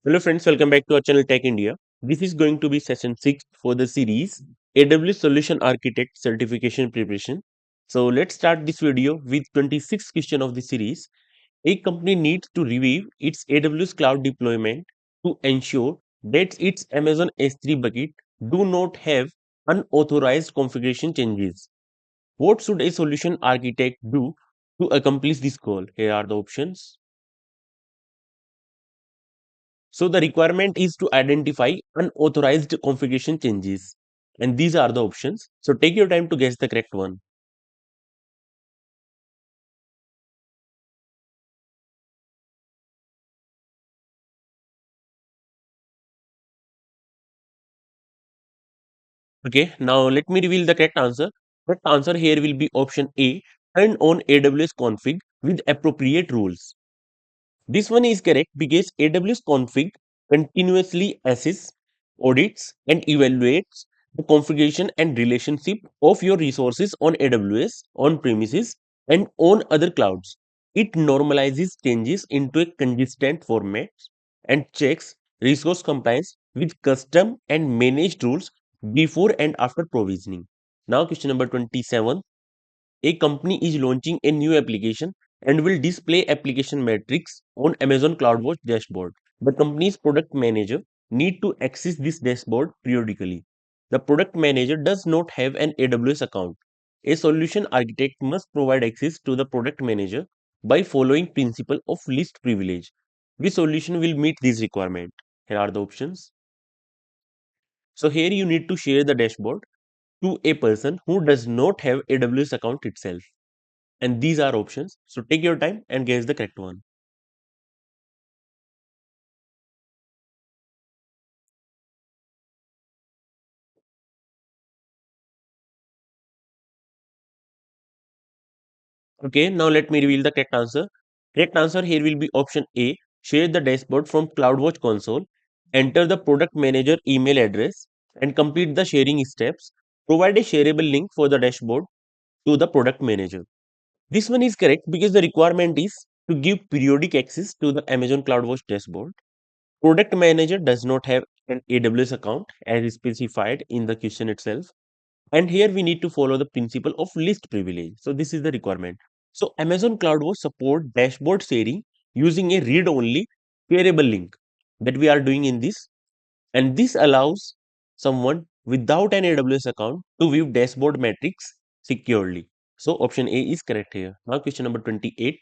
Hello friends, welcome back to our channel Tech India. This is going to be session 6 for the series AWS Solution Architect Certification Preparation. So let's start this video with 26th question of the series. A company needs to review its AWS cloud deployment to ensure that its Amazon S3 bucket do not have unauthorized configuration changes. What should a solution architect do to accomplish this goal? Here are the options. So the requirement is to identify unauthorized configuration changes. And these are the options. So take your time to guess the correct one. Okay, now let me reveal the correct answer. Correct answer here will be option A, turn on AWS config with appropriate rules. This one is correct because AWS config continuously assesses, audits, and evaluates the configuration and relationship of your resources on AWS, on premises, and on other clouds. It normalizes changes into a consistent format and checks resource compliance with custom and managed rules before and after provisioning. Now, question number 27. A company is launching a new application and will display application metrics on Amazon CloudWatch Dashboard. The company's product manager need to access this dashboard periodically. The product manager does not have an AWS account. A solution architect must provide access to the product manager by following principle of least privilege. Which solution will meet this requirement? Here are the options. So here you need to share the dashboard to a person who does not have AWS account itself. And these are options. So take your time and guess the correct one. Okay, now let me reveal the correct answer. Correct answer here will be option A. Share the dashboard from CloudWatch console. Enter the product manager email address and complete the sharing steps. Provide a shareable link for the dashboard to the product manager. This one is correct because the requirement is to give periodic access to the Amazon CloudWatch dashboard. Product manager does not have an AWS account as specified in the question itself. And here we need to follow the principle of least privilege. So this is the requirement. So Amazon CloudWatch support dashboard sharing using a read-only shareable link that we are doing in this. And this allows someone without an AWS account to view dashboard metrics securely. So option A is correct here. Now question number 28.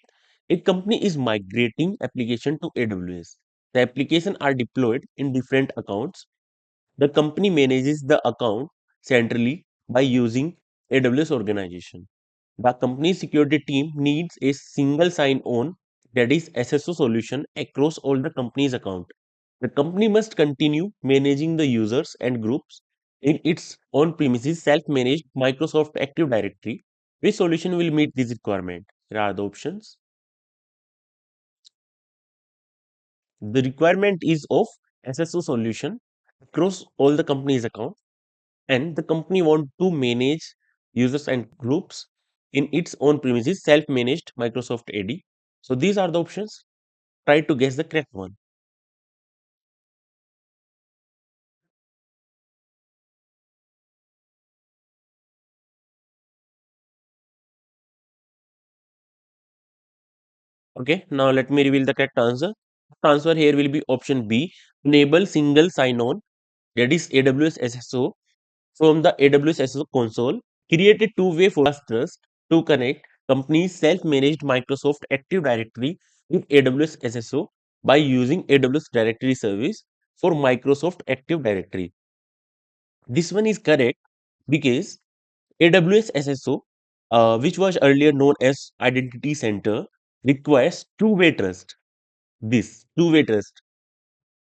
A company is migrating application to AWS. The application are deployed in different accounts. The company manages the account centrally by using AWS Organization. The company security team needs a single sign-on, that is SSO solution across all the company's account. The company must continue managing the users and groups in its on-premises self-managed Microsoft Active Directory. Which solution will meet this requirement? Here are the options. The requirement is of SSO solution across all the company's account, and the company want to manage users and groups in its own premises self-managed Microsoft AD. So these are the options. Try to guess the correct one. Okay, now let me reveal the correct answer. The answer here will be option B, enable single sign-on, that is AWS SSO from the AWS SSO console. Create a two-way for trust to connect company's self-managed Microsoft Active Directory with AWS SSO by using AWS Directory Service for Microsoft Active Directory. This one is correct because AWS SSO, which was earlier known as Identity Center, requires two-way trust. This two-way trust,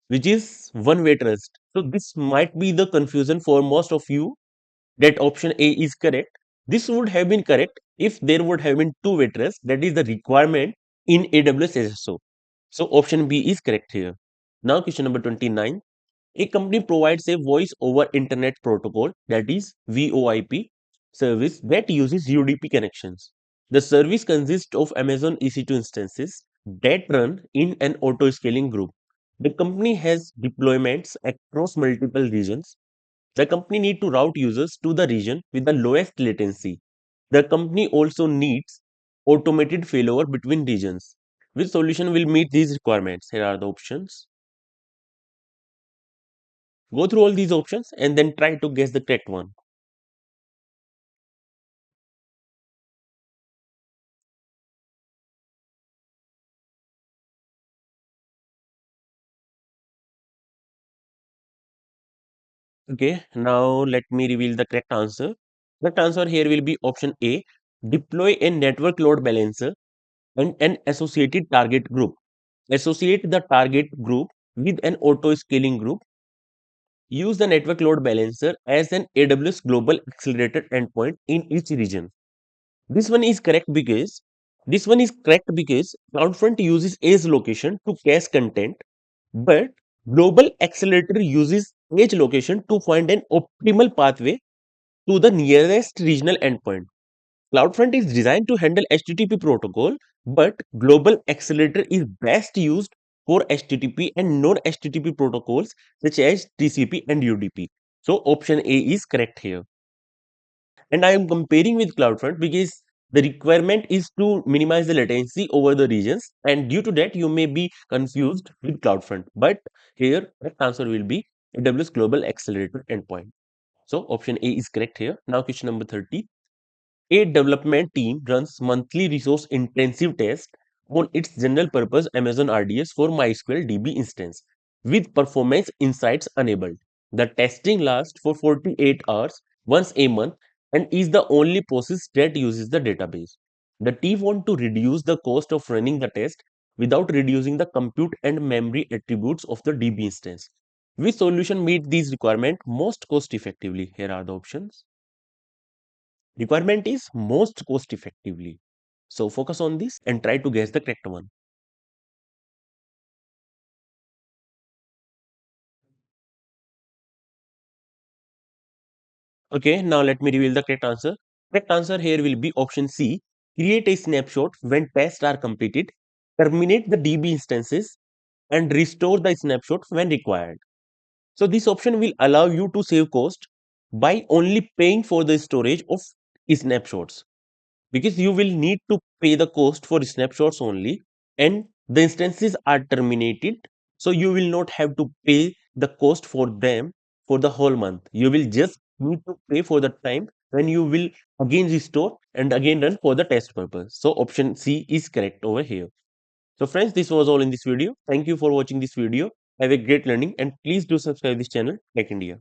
which is one-way trust. So this might be the confusion for most of you that option A is correct. This would have been correct if there would have been two-way trust. That is the requirement in AWS SSO. So option B is correct here. Now question number 29. A company provides a voice over internet protocol, that is VoIP service, that uses UDP connections. The service consists of Amazon EC2 instances that run in an auto scaling group. The company has deployments across multiple regions. The company need to route users to the region with the lowest latency. The company also needs automated failover between regions. Which solution will meet these requirements? Here are the options. Go through all these options and then try to guess the correct one. Okay, now let me reveal the correct answer. Correct answer here will be option A. Deploy a network load balancer and an associated target group. Associate the target group with an auto scaling group. Use the network load balancer as an AWS Global Accelerator endpoint in each region. This one is correct because CloudFront uses edge location to cache content, but Global Accelerator uses edge location to find an optimal pathway to the nearest regional endpoint. CloudFront is designed to handle HTTP protocol, but Global Accelerator is best used for HTTP and non-HTTP protocols such as TCP and UDP. So option A is correct here. And I am comparing with CloudFront because the requirement is to minimize the latency over the regions, and due to that you may be confused with CloudFront. But here the answer will be AWS Global Accelerator endpoint. So option A is correct here. Now question number 30. A development team runs monthly resource intensive tests on its general purpose Amazon RDS for MySQL DB instance with performance insights enabled. The testing lasts for 48 hours once a month and is the only process that uses the database. The team want to reduce the cost of running the test without reducing the compute and memory attributes of the DB instance. Which solution meet these requirements most cost effectively? Here are the options. Requirement is most cost effectively. So focus on this and try to guess the correct one. Okay, now let me reveal the correct answer. Correct answer here will be option C. Create a snapshot when tests are completed, terminate the DB instances, and restore the snapshot when required. So this option will allow you to save cost by only paying for the storage of snapshots, because you will need to pay the cost for snapshots only, and the instances are terminated, so you will not have to pay the cost for them for the whole month. You will just need to pay for the time when you will again restore and again run for the test purpose. So option C is correct over here. So friends, this was all in this video. Thank you for watching this video. Have a great learning and please do subscribe this channel, Tech India.